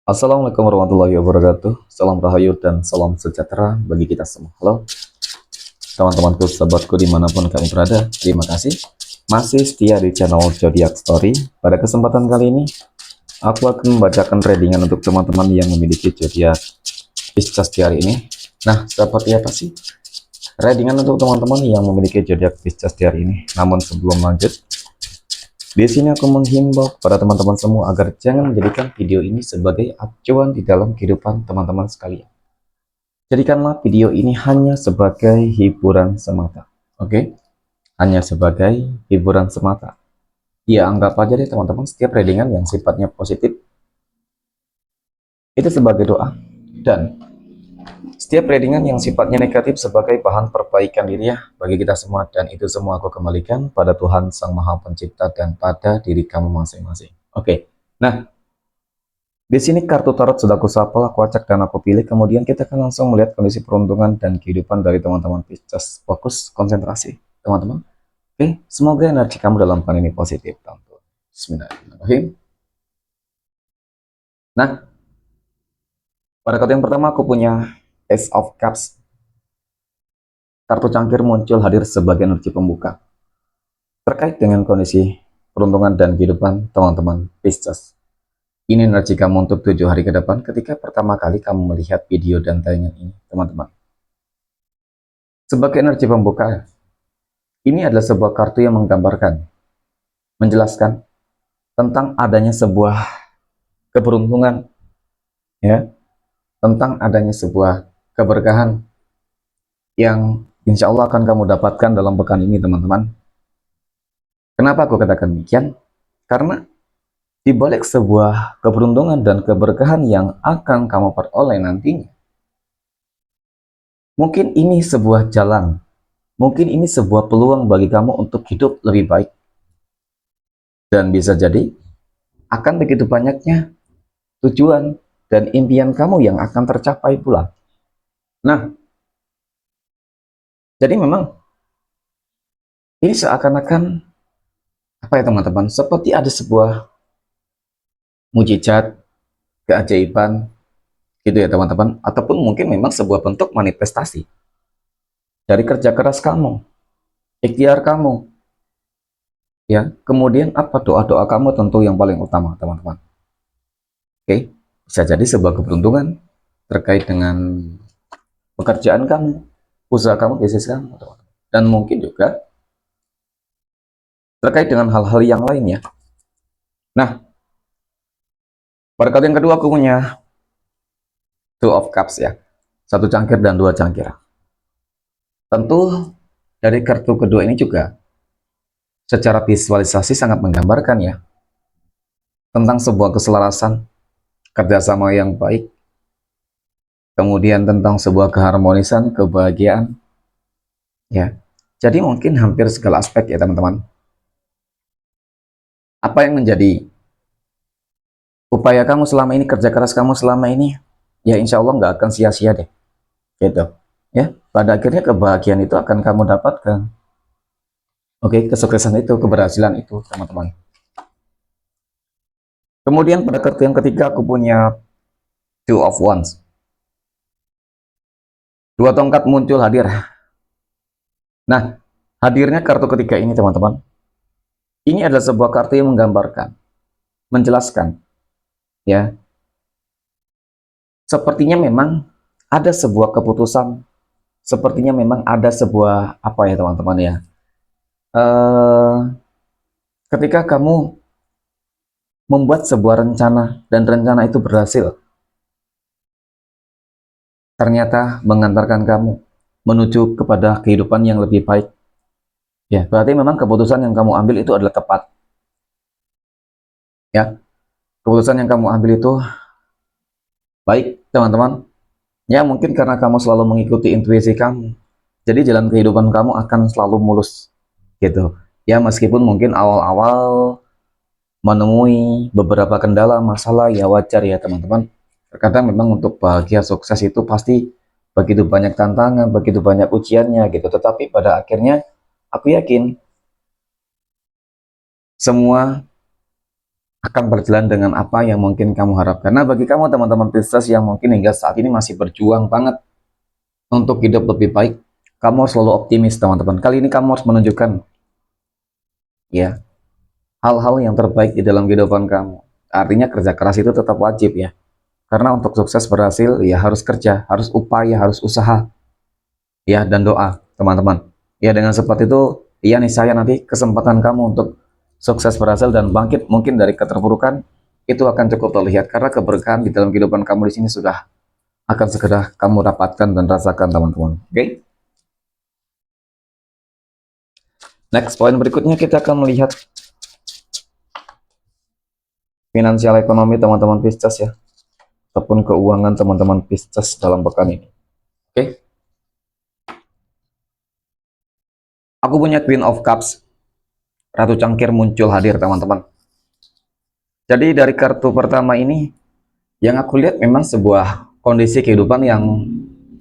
Assalamualaikum warahmatullahi wabarakatuh. Salam rahayu dan salam sejahtera bagi kita semua. Halo teman-temanku, sahabatku dimanapun kamu berada. Terima kasih masih setia di channel Zodiac Story. Pada kesempatan kali ini, aku akan membacakan readingan untuk teman-teman yang memiliki zodiak Pisces di hari ini. Nah, seperti apa sih readingan untuk teman-teman yang memiliki zodiak Pisces di hari ini? Namun sebelum lanjut, di sini aku menghimbau kepada teman-teman semua agar jangan menjadikan video ini sebagai acuan di dalam kehidupan teman-teman sekalian. Jadikanlah video ini hanya sebagai hiburan semata. Oke? Hanya sebagai hiburan semata. Ya, anggap aja deh teman-teman, setiap readingan yang sifatnya positif itu sebagai doa. Dan setiap readingan yang sifatnya negatif sebagai bahan perbaikan diri ya bagi kita semua. Dan itu semua aku kembalikan pada Tuhan Sang Maha Pencipta dan pada diri kamu masing-masing. Oke? Nah, di sini kartu tarot sudah aku shuffle, aku acak dan aku pilih. Kemudian kita akan langsung melihat kondisi peruntungan dan kehidupan dari teman-teman Pisces. Fokus, konsentrasi, teman-teman. Oke, semoga energi kamu dalam pekan ini positif, teman-teman. Bismillahirrahmanirrahim. Nah, pada kartu yang pertama aku punya Ace of Cups. Kartu cangkir muncul hadir sebagai energi pembuka. Terkait dengan kondisi peruntungan dan kehidupan teman-teman Pisces. Ini energi kamu untuk 7 hari ke depan ketika pertama kali kamu melihat video dan tayangan ini, teman-teman. Sebagai energi pembuka, ini adalah sebuah kartu yang menggambarkan, menjelaskan tentang adanya sebuah keberuntungan, ya, tentang adanya sebuah keberkahan yang insya Allah akan kamu dapatkan dalam pekan ini, teman-teman. Kenapa aku katakan demikian? Karena di balik sebuah keberuntungan dan keberkahan yang akan kamu peroleh nantinya, mungkin ini sebuah jalan, mungkin ini sebuah peluang bagi kamu untuk hidup lebih baik. Dan bisa jadi akan begitu banyaknya tujuan dan impian kamu yang akan tercapai pula. Nah, jadi memang ini seakan-akan apa ya teman-teman, seperti ada sebuah mujizat, keajaiban gitu ya teman-teman, ataupun mungkin memang sebuah bentuk manifestasi dari kerja keras kamu, ikhtiar kamu, ya. Kemudian apa, doa-doa kamu tentu yang paling utama, teman-teman. Oke, bisa jadi sebuah keberuntungan terkait dengan pekerjaan kamu, usaha kamu, bisnis kamu, teman-teman. Dan mungkin juga terkait dengan hal-hal yang lainnya. Nah, pada kartu yang kedua aku punya Two of Cups ya. Satu cangkir dan dua cangkir. Tentu dari kartu kedua ini juga secara visualisasi sangat menggambarkan ya tentang sebuah keselarasan, kerjasama yang baik, kemudian tentang sebuah keharmonisan, kebahagiaan ya. Jadi mungkin hampir segala aspek ya teman-teman. Apa yang menjadi upaya kamu selama ini, kerja keras kamu selama ini, ya insya Allah nggak akan sia-sia deh gitu ya. Pada akhirnya kebahagiaan itu akan kamu dapatkan. Oke, kesuksesan itu, keberhasilan itu, teman-teman. Kemudian pada kartu yang ketiga aku punya Two of Wands. Dua tongkat muncul hadir. Nah, hadirnya kartu ketiga ini teman-teman, ini adalah sebuah kartu yang menggambarkan, menjelaskan, ya. Sepertinya memang ada sebuah keputusan, sepertinya memang ada sebuah apa ya teman-teman ya. Ketika kamu membuat sebuah rencana dan rencana itu berhasil, ternyata mengantarkan kamu menuju kepada kehidupan yang lebih baik. Ya, berarti memang keputusan yang kamu ambil itu adalah tepat. Ya, keputusan yang kamu ambil itu baik, teman-teman. Ya, mungkin karena kamu selalu mengikuti intuisi kamu. Jadi jalan kehidupan kamu akan selalu mulus gitu. Ya, meskipun mungkin awal-awal menemui beberapa kendala, masalah, ya wajar ya, teman-teman. Terkadang memang untuk bahagia sukses itu pasti begitu banyak tantangan, begitu banyak ujiannya gitu. Tetapi pada akhirnya aku yakin semua akan berjalan dengan apa yang mungkin kamu harapkan. Nah, bagi kamu teman-teman Pisces yang mungkin hingga saat ini masih berjuang banget untuk hidup lebih baik, kamu harus selalu optimis teman-teman. Kali ini kamu harus menunjukkan ya hal-hal yang terbaik di dalam kehidupan kamu. Artinya kerja keras itu tetap wajib ya. Karena untuk sukses berhasil ya harus kerja, harus upaya, harus usaha ya, dan doa teman-teman. Ya dengan seperti itu ya nih saya nanti kesempatan kamu untuk sukses berhasil dan bangkit mungkin dari keterpurukan itu akan cukup terlihat, karena keberkahan di dalam kehidupan kamu di sini sudah akan segera kamu dapatkan dan rasakan teman-teman. Oke? Next, poin berikutnya kita akan melihat finansial ekonomi teman-teman Pisces ya, ataupun keuangan teman-teman Pisces dalam pekan ini. Oke? Aku punya Queen of Cups, Ratu Cangkir muncul hadir teman-teman. Jadi dari kartu pertama ini, yang aku lihat memang sebuah kondisi kehidupan yang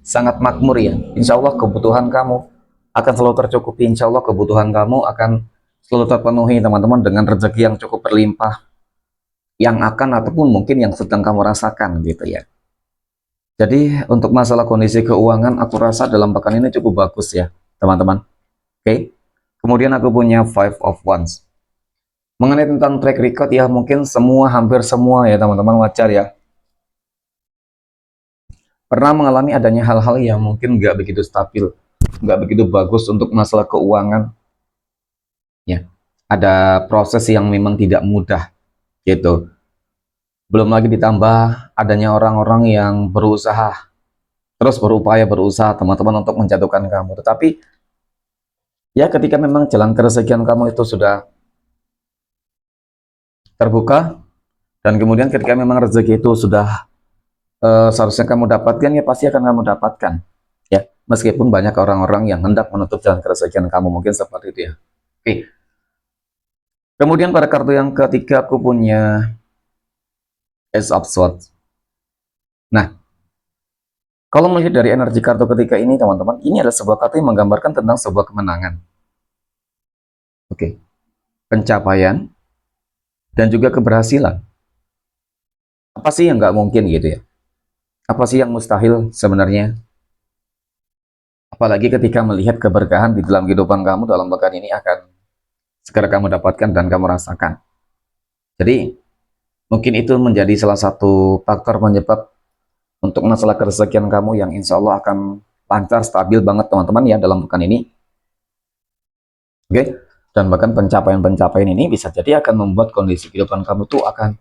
sangat makmur ya. Insya Allah kebutuhan kamu akan selalu tercukupi. Insya Allah kebutuhan kamu akan selalu terpenuhi teman-teman dengan rezeki yang cukup berlimpah, yang akan ataupun mungkin yang sedang kamu rasakan gitu ya. Jadi untuk masalah kondisi keuangan aku rasa dalam pekan ini cukup bagus ya teman-teman. Oke. Kemudian aku punya Five of Wands. Mengenai tentang track record ya, mungkin semua, hampir semua ya teman-teman, wajar ya, pernah mengalami adanya hal-hal yang mungkin nggak begitu stabil, nggak begitu bagus untuk masalah keuangan ya. Ada proses yang memang tidak mudah gitu. Belum lagi ditambah adanya orang-orang yang berusaha, terus berupaya berusaha teman-teman untuk menjatuhkan kamu. Tetapi ya ketika memang jalan kerezekian kamu itu sudah terbuka, dan kemudian ketika memang rezeki itu sudah seharusnya kamu dapatkan, ya pasti akan kamu dapatkan ya, meskipun banyak orang-orang yang hendak menutup jalan kerezekian kamu, mungkin seperti itu ya. Oke. Kemudian pada kartu yang ketiga aku punya Ace of Swords. Nah, kalau melihat dari energi kartu ketiga ini teman-teman, ini adalah sebuah kartu yang menggambarkan tentang sebuah kemenangan. Oke. Pencapaian dan juga keberhasilan. Apa sih yang nggak mungkin gitu ya? Apa sih yang mustahil sebenarnya? Apalagi ketika melihat keberkahan di dalam kehidupan kamu dalam pekan ini akan segera kamu dapatkan dan kamu rasakan. Jadi mungkin itu menjadi salah satu faktor penyebab untuk masalah kerezekian kamu yang insya Allah akan lancar, stabil banget teman-teman ya dalam pekan ini. Oke. Dan bahkan pencapaian-pencapaian ini bisa jadi akan membuat kondisi kehidupan kamu tuh akan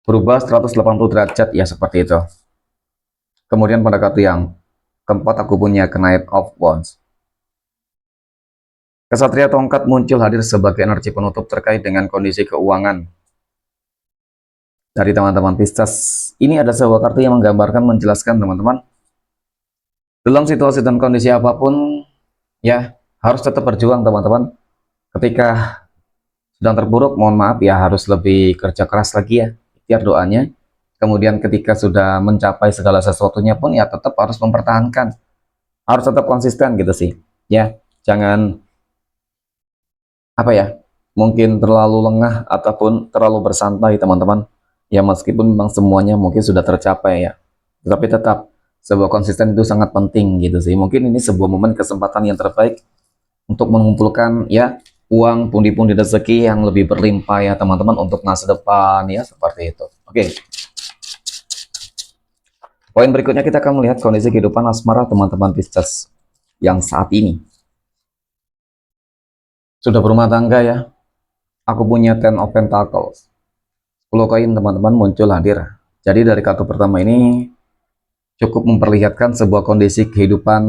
berubah 180 derajat ya, seperti itu. Kemudian pada kartu yang keempat aku punya Knight of Wands. Kesatria tongkat muncul hadir sebagai energi penutup terkait dengan kondisi keuangan dari teman-teman Pisces. Ini ada sebuah kartu yang menggambarkan, menjelaskan teman-teman, dalam situasi dan kondisi apapun ya harus tetap berjuang teman-teman. Ketika sedang terpuruk, mohon maaf ya, harus lebih kerja keras lagi ya, ikhtiar doanya. Kemudian ketika sudah mencapai segala sesuatunya pun ya tetap harus mempertahankan, harus tetap konsisten gitu sih ya. Jangan apa ya, mungkin terlalu lengah ataupun terlalu bersantai teman-teman ya, meskipun memang semuanya mungkin sudah tercapai ya, tetapi tetap sebuah konsisten itu sangat penting gitu sih. Mungkin ini sebuah momen kesempatan yang terbaik untuk mengumpulkan ya uang, pundi-pundi rezeki yang lebih berlimpah ya teman-teman untuk masa depan ya, seperti itu. Oke. Poin berikutnya kita akan melihat kondisi kehidupan asmara teman-teman Pisces yang saat ini sudah berumah tangga ya. Aku punya Ten of Pentacles, 10 koin teman-teman muncul hadir. Jadi dari kartu pertama ini cukup memperlihatkan sebuah kondisi kehidupan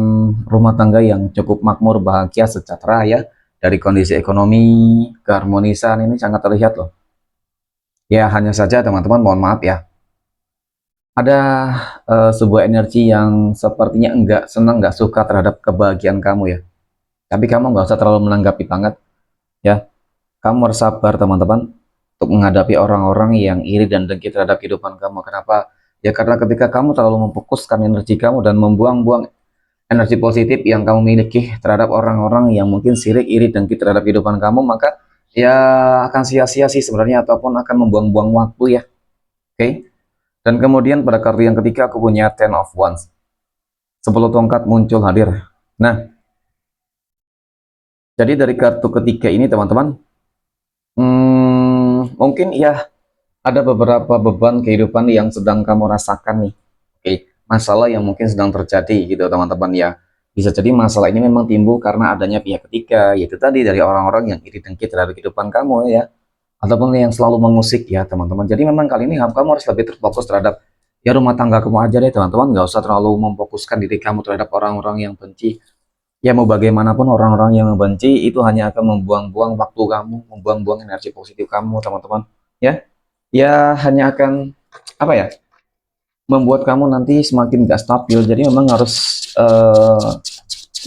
rumah tangga yang cukup makmur, bahagia, sejahtera ya. Dari kondisi ekonomi, keharmonisan ini sangat terlihat loh. Ya hanya saja teman-teman mohon maaf ya, ada sebuah energi yang sepertinya enggak senang, enggak suka terhadap kebahagiaan kamu ya. Tapi kamu nggak usah terlalu menanggapi banget ya. Kamu harus sabar teman-teman untuk menghadapi orang-orang yang iri dan dengki terhadap kehidupan kamu. Kenapa? Ya karena ketika kamu terlalu memfokuskan energi kamu dan membuang-buang energi positif yang kamu miliki terhadap orang-orang yang mungkin sirik, iri, dengki terhadap kehidupan kamu, maka ya akan sia-sia sih sebenarnya, ataupun akan membuang-buang waktu ya. Oke. Dan kemudian pada kartu yang ketiga aku punya Ten of Wands. 10 tongkat muncul hadir. Nah, jadi dari kartu ketiga ini teman-teman, mungkin ya ada beberapa beban kehidupan yang sedang kamu rasakan nih. Oke, masalah yang mungkin sedang terjadi gitu teman-teman ya. Bisa jadi masalah ini memang timbul karena adanya pihak ketiga, yaitu tadi dari orang-orang yang iri dengki terhadap kehidupan kamu ya, ataupun yang selalu mengusik ya teman-teman. Jadi memang kali ini kamu harus lebih terfokus terhadap ya rumah tangga kamu aja deh teman-teman, nggak usah terlalu memfokuskan diri kamu terhadap orang-orang yang benci. Ya mau bagaimanapun orang-orang yang membenci itu hanya akan membuang-buang waktu kamu, membuang-buang energi positif kamu teman-teman. Ya, ya hanya akan apa ya, membuat kamu nanti semakin gak stabil. Jadi memang harus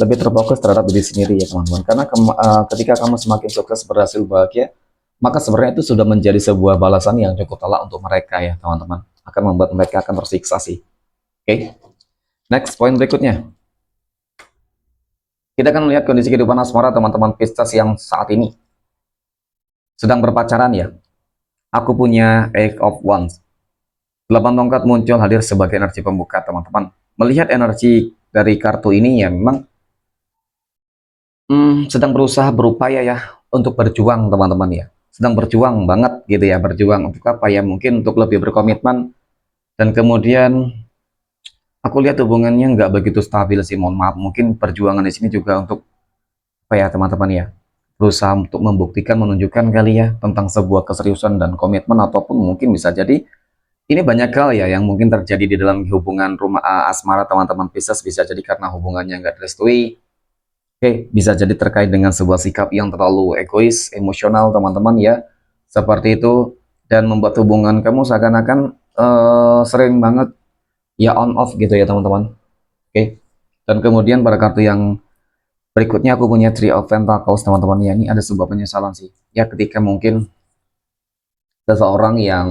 lebih terfokus terhadap diri sendiri ya teman-teman, karena ketika kamu semakin sukses, berhasil, bahagia, maka sebenarnya itu sudah menjadi sebuah balasan yang cukup telak untuk mereka ya teman-teman, akan membuat mereka akan tersiksa sih. Oke, next poin berikutnya, kita akan melihat kondisi kehidupan asmara teman-teman Pisces yang saat ini sedang berpacaran ya. Aku punya Eight of Wands. 8 tongkat muncul hadir sebagai energi pembuka teman-teman. Melihat energi dari kartu ini ya memang sedang berusaha, berupaya ya untuk berjuang teman-teman ya. Sedang berjuang banget gitu ya, berjuang untuk apa ya, mungkin untuk lebih berkomitmen. Dan kemudian aku lihat hubungannya nggak begitu stabil sih, mohon maaf. Mungkin perjuangan di sini juga untuk apa ya teman-teman ya, berusaha untuk membuktikan, menunjukkan kali ya tentang sebuah keseriusan dan komitmen, ataupun mungkin bisa jadi ini banyak hal ya yang mungkin terjadi di dalam hubungan rumah asmara teman-teman Pisces. Bisa jadi karena hubungannya nggak direstui. Oke, bisa jadi terkait dengan sebuah sikap yang terlalu egois, emosional teman-teman ya, seperti itu, dan membuat hubungan kamu seakan-akan sering banget ya on off gitu ya teman-teman. Oke, dan kemudian pada kartu yang berikutnya aku punya Three of Pentacles teman-teman ya. Ini ada sebuah penyesalan sih ya, ketika mungkin seseorang yang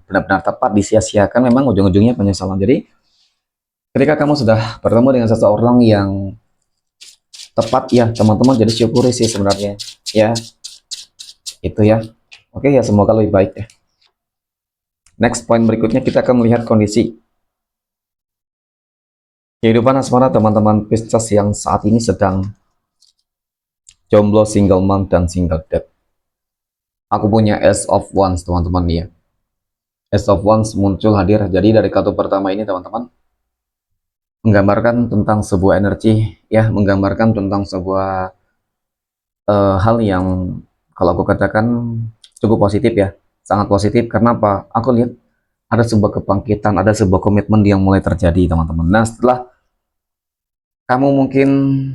benar-benar tepat disia-siakan, memang ujung-ujungnya penyesalan. Jadi ketika kamu sudah bertemu dengan seseorang yang tepat ya teman-teman, jadi syukuri sih sebenarnya ya, itu ya. Oke ya, semoga lebih baik ya. Next poin berikutnya kita akan melihat kondisi kehidupan asmara teman-teman Pisces yang saat ini sedang jomblo, single mom, dan single dad. Aku punya Ace of Wands teman-teman ya. Ace of Wands muncul hadir. Jadi dari kartu pertama ini teman-teman menggambarkan tentang sebuah energi ya, menggambarkan tentang sebuah hal yang kalau aku katakan cukup positif ya, sangat positif. Karena apa? Aku lihat ada sebuah kebangkitan, ada sebuah komitmen yang mulai terjadi teman-teman. Nah, setelah kamu mungkin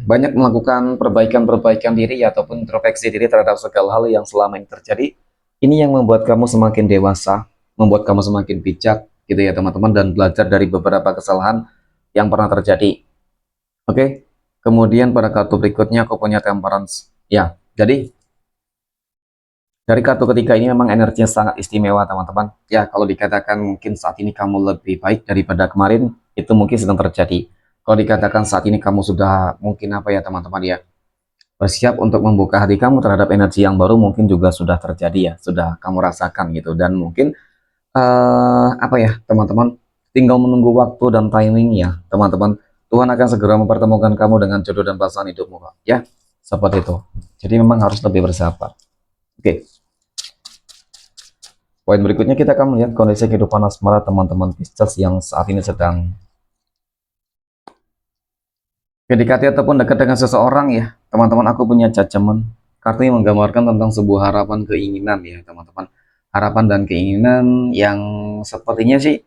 banyak melakukan perbaikan-perbaikan diri ya, ataupun introspeksi diri terhadap segala hal yang selama ini terjadi, ini yang membuat kamu semakin dewasa, membuat kamu semakin bijak gitu ya teman-teman, dan belajar dari beberapa kesalahan yang pernah terjadi. Oke, kemudian pada kartu berikutnya aku punya Temperance ya. Jadi dari kartu ketiga ini memang energinya sangat istimewa teman-teman ya. Kalau dikatakan mungkin saat ini kamu lebih baik daripada kemarin, itu mungkin sedang terjadi. Kalau dikatakan saat ini kamu sudah mungkin apa ya teman-teman ya, bersiap untuk membuka hati kamu terhadap energi yang baru, mungkin juga sudah terjadi ya, sudah kamu rasakan gitu. Dan mungkin apa ya teman-teman, tinggal menunggu waktu dan timing ya teman-teman. Tuhan akan segera mempertemukan kamu dengan jodoh dan pasangan hidupmu Pak. Ya, seperti itu. Jadi memang harus lebih bersabar. Oke, poin berikutnya kita akan melihat kondisi kehidupan asmara teman-teman Pisces yang saat ini sedang PDKT ataupun dekat dengan seseorang ya teman-teman. Aku punya Judgment. Kartu yang menggambarkan tentang sebuah harapan, keinginan ya teman-teman, harapan dan keinginan yang sepertinya sih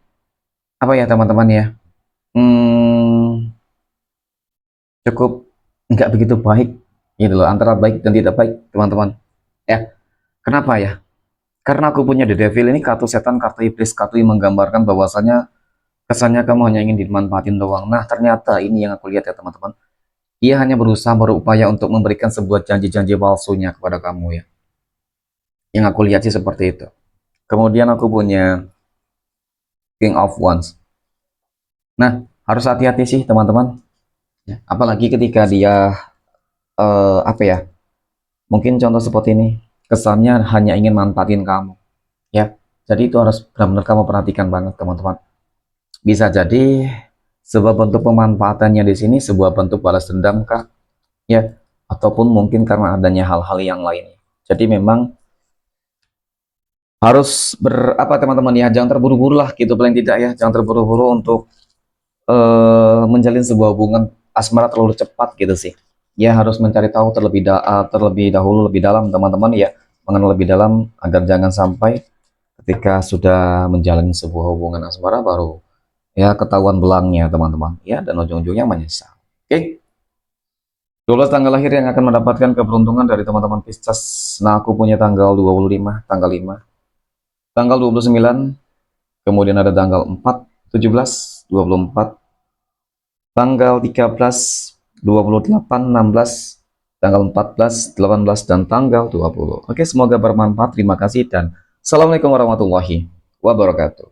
apa ya teman-teman ya, cukup nggak begitu baik gitu loh, antara baik dan tidak baik teman-teman ya. Kenapa ya? Karena aku punya The Devil, ini kartu setan, kartu iblis, kartu yang menggambarkan bahwasanya kesannya kamu hanya ingin dimanfaatin doang. Nah ternyata ini yang aku lihat ya teman-teman, dia hanya berusaha, berupaya untuk memberikan sebuah janji-janji palsunya kepada kamu ya. Yang aku lihat sih seperti itu. Kemudian aku punya King of Wands. Nah, harus hati-hati sih teman-teman. Ya, apalagi ketika dia apa ya? Mungkin contoh seperti ini. kesannya hanya ingin manfaatin kamu, ya. Jadi itu harus benar-benar kamu perhatikan banget, teman-teman. Bisa jadi sebuah bentuk pemanfaatannya di sini sebuah bentuk balas dendam kah, ya, ataupun mungkin karena adanya hal-hal yang lain. Jadi memang harus berapa, teman-teman, ya, jangan terburu-buru lah gitu, paling tidak ya, jangan terburu-buru untuk menjalin sebuah hubungan asmara terlalu cepat gitu sih. Ya harus mencari tahu terlebih dahulu, lebih dalam, teman-teman, ya, mengenal lebih dalam agar jangan sampai ketika sudah menjalin sebuah hubungan asmara baru ya ketahuan belangnya, teman-teman, ya, dan ujung-ujungnya menyesal. Oke. 12 tanggal lahir yang akan mendapatkan keberuntungan dari teman-teman Pisces. Nah, aku punya tanggal 25, tanggal 5, tanggal 29, kemudian ada tanggal 4, 17, 24, tanggal 13, 28, 16, tanggal 14, 18, dan tanggal 20. Oke, semoga bermanfaat. Terima kasih dan Assalamualaikum warahmatullahi wabarakatuh.